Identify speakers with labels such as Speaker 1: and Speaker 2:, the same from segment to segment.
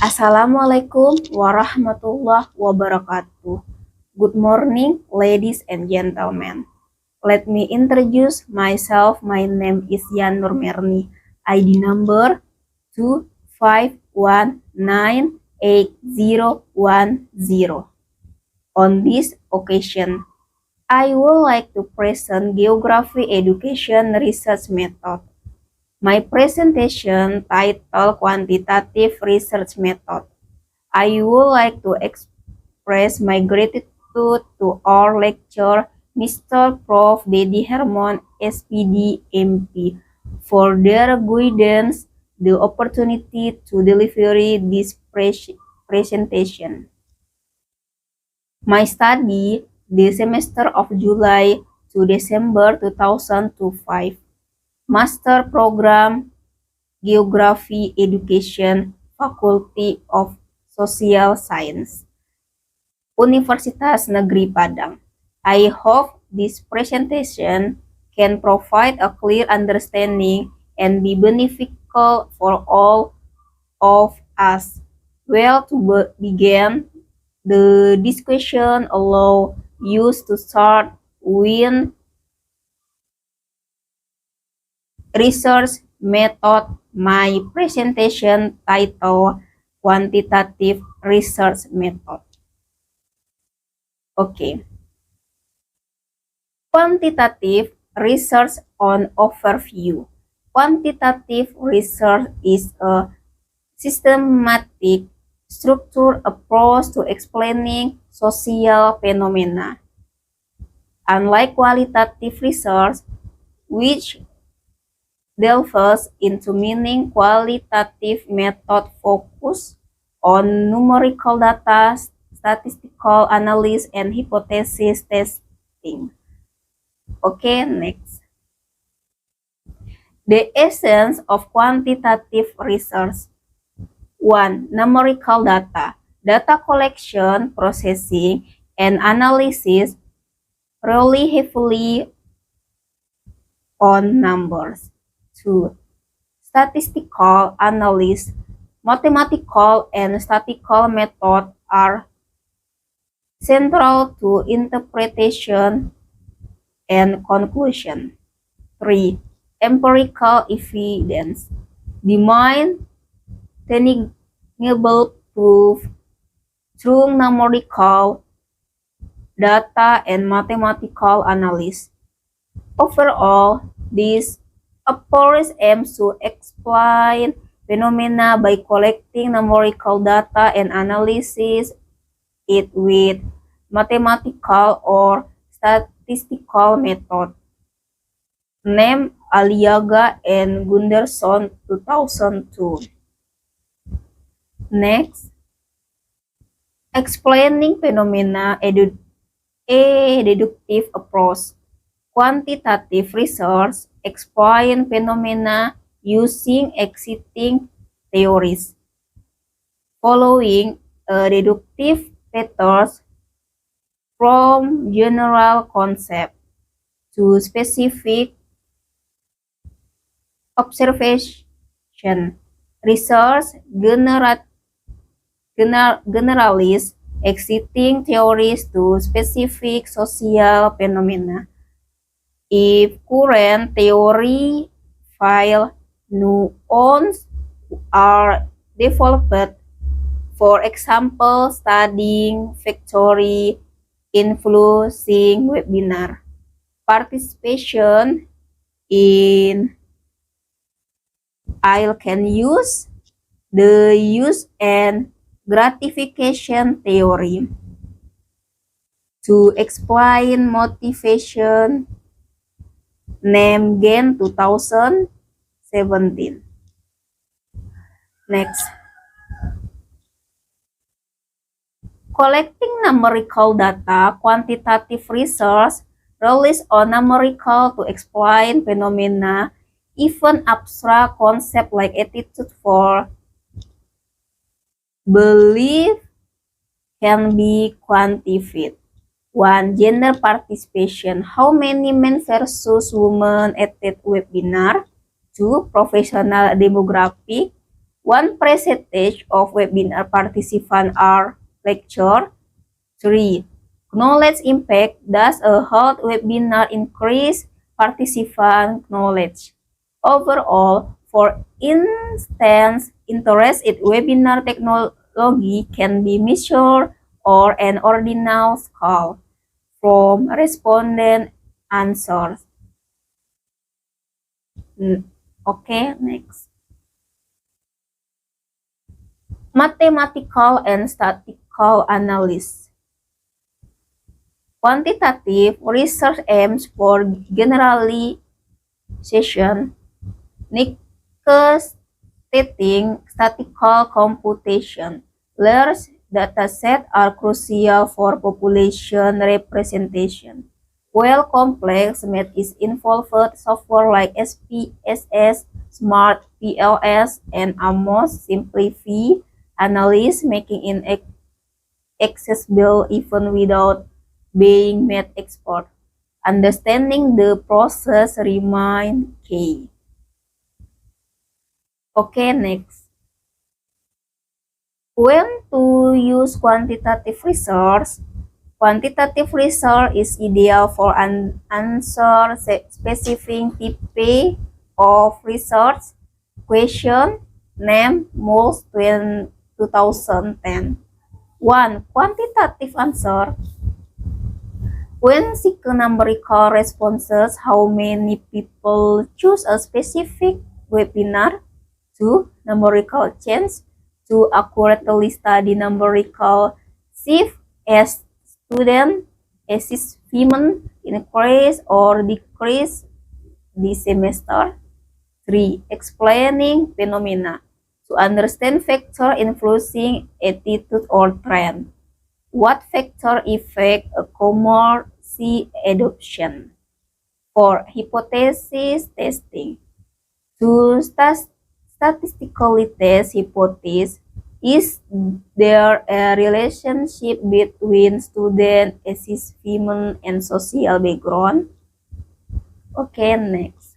Speaker 1: Assalamualaikum warahmatullahi wabarakatuh. Good morning, ladies and gentlemen. Let me introduce myself. My name is Yan Nurmerni. ID number 2519810. On this occasion, I would like to present Geography Education Research Method. My presentation titled Quantitative Research Method. I would like to express my gratitude to our lecturer, Mr. Prof. Dedi Hermon, SPD, MP, for their guidance, the opportunity to deliver this presentation. My study, the semester of July to December 2025. Master Program Geography Education, Faculty of Social Science, Universitas Negeri Padang. I hope this presentation can provide a clear understanding and be beneficial for all of us. Well, to begin the discussion, allow you to start with research method. My presentation title Quantitative Research Method. Okay. Quantitative research on overview. Quantitative research is a systematic, structured approach to explaining social phenomena. Unlike qualitative research, which delves into meaning, qualitative method focus on numerical data, statistical analysis, and hypothesis testing. Okay, next. The essence of quantitative research. 1. Numerical data. Data collection, processing, and analysis rely heavily on numbers. 2. Statistical analysis. Mathematical and statistical methods are central to interpretation and conclusion. 3. Empirical evidence. Demand tangible proof through numerical data and mathematical analysis. Overall, this approach aims to explain phenomena by collecting numerical data and analysis it with mathematical or statistical method. Name Aliaga and Gunderson 2002. Next, explaining phenomena, a deductive approach. Quantitative research explain phenomena using existing theories. Following a deductive pattern from general concept to specific observation. Research generalize existing theories to specific social phenomena. If current theory fail, new ones are developed. For example, studying factory influencing webinar. Participation in I can use the use and gratification theory to explain motivation. Name Gen 2017. Next. Collecting numerical data, quantitative research relies on numerical to explain phenomena. Even abstract concepts like attitude for belief can be quantified. 1. Gender participation. How many men versus women attend webinar? 2. Professional demographic. One percentage of webinar participants are lecture. 3. Knowledge impact. Does a held webinar increase participant knowledge? Overall, for instance, interest in webinar technology can be measured or an ordinal scale from respondent answers. Okay, next. Mathematical and statistical analysis. Quantitative research aims for generalization, necessitating statistical computation. Large datasets are crucial for population representation. While complex math is involved, software like SPSS, Smart PLS, and AMOS simplify analysis, making it accessible even without being math expert. Understanding the process remains key. Okay, next. When to use quantitative research? Quantitative research is ideal for an answer specific type of research question named most 2010. 1. Quantitative answer. When seeking numerical responses, how many people choose a specific webinar? 2. Numerical change. To accurately study numerical shift as student assessment increase or decrease this semester. 3. Explaining phenomena. To understand factor influencing attitude or trend. What factor affect a commerce adoption? 4. Hypothesis testing. To statistically test hypothesis, is there a relationship between student assessment and social background? Okay, next.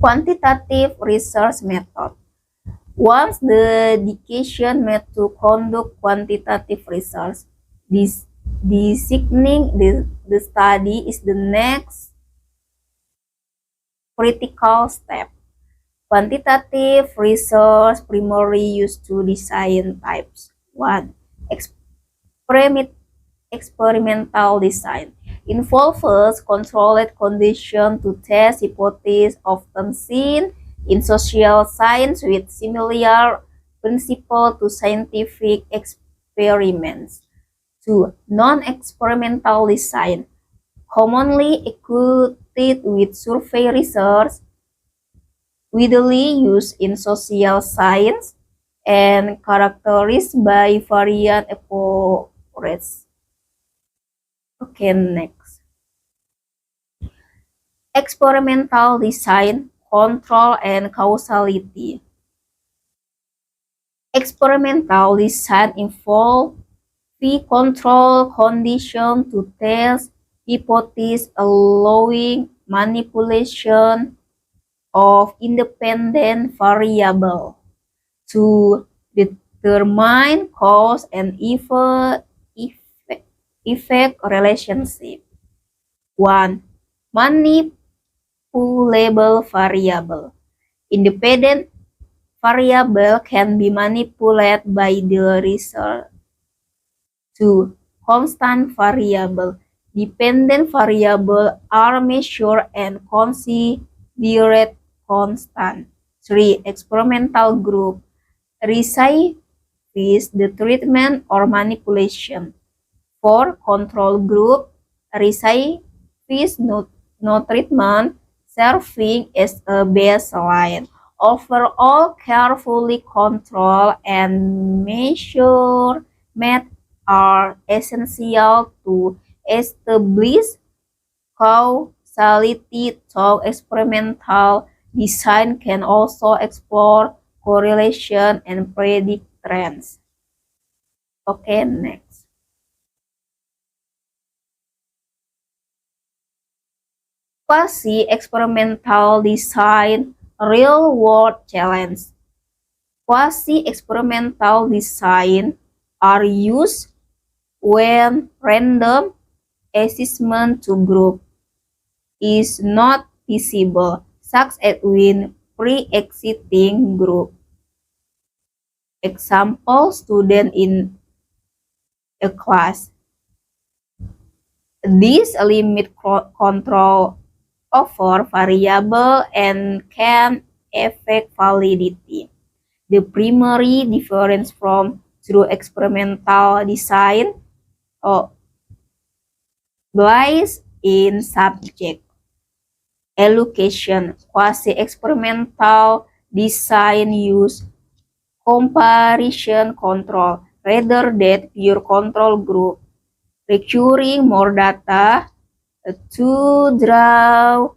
Speaker 1: Quantitative research method. Once the dedication made to conduct quantitative research, designing the study is the next critical step. Quantitative research primarily used two design types. 1. Experimental design involves controlled conditions to test hypotheses often seen in social science with similar principles to scientific experiments. 2. Non-experimental design, commonly equated with survey research, widely used in social science, and characterized by variant approaches. Okay, next. Experimental design, control, and causality. Experimental design involves control conditions to test hypotheses, allowing manipulation of independent variables to determine cause and effect relationship. 1. Manipulable variable. Independent variable can be manipulated by the researcher. 2. Constant variable. Dependent variables are measured and considered constant. 3. Experimental group. Receive the treatment or manipulation. 4. Control group. Receive no treatment, serving as a baseline. Overall, carefully control and measure are essential to establish causality. So experimental design can also explore correlation and predict trends. Okay, next. Quasi-experimental design real-world challenge. Quasi-experimental design are used when random assessment to group is not feasible, such as when pre-existing group. Example, student in a class. This limit control over variable and can affect validity. The primary difference from true experimental design lies in subject allocation. Quasi-experimental design use comparison control rather than pure control group, requiring more data to draw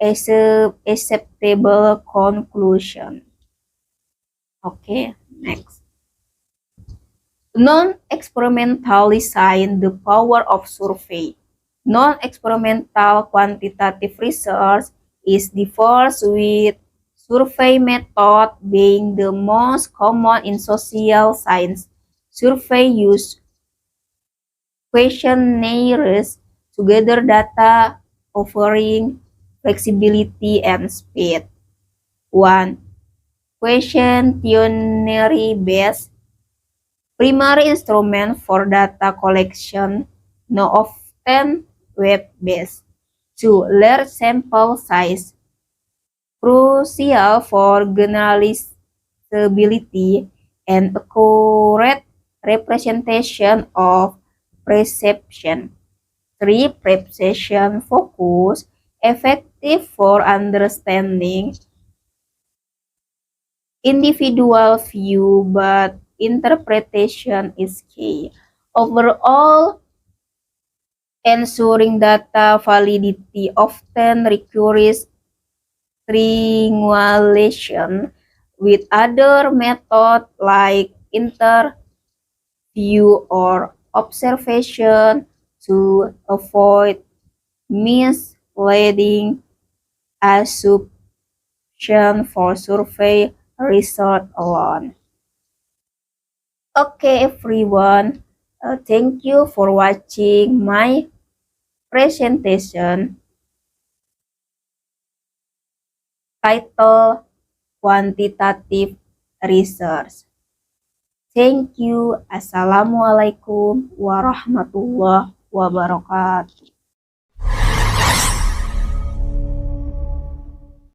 Speaker 1: acceptable conclusion. Okay, next. Non-experimental design, the power of survey. Non-experimental quantitative research is differs with survey method being the most common in social science. Survey use questionnaires to gather data offering flexibility and speed. 1. Questionnaire based primary instrument for data collection, no often web-based. 2. Large sample size, crucial for generalizability and accurate representation of perception. 3. Perception focus, effective for understanding individual view, but interpretation is key. Overall, ensuring data validity often requires triangulation with other methods like interview or observation to avoid misleading assumption for survey result alone. Okay, everyone. Thank you for watching my presentation titled Quantitative Research. Thank you. Assalamualaikum warahmatullahi wabarakatuh.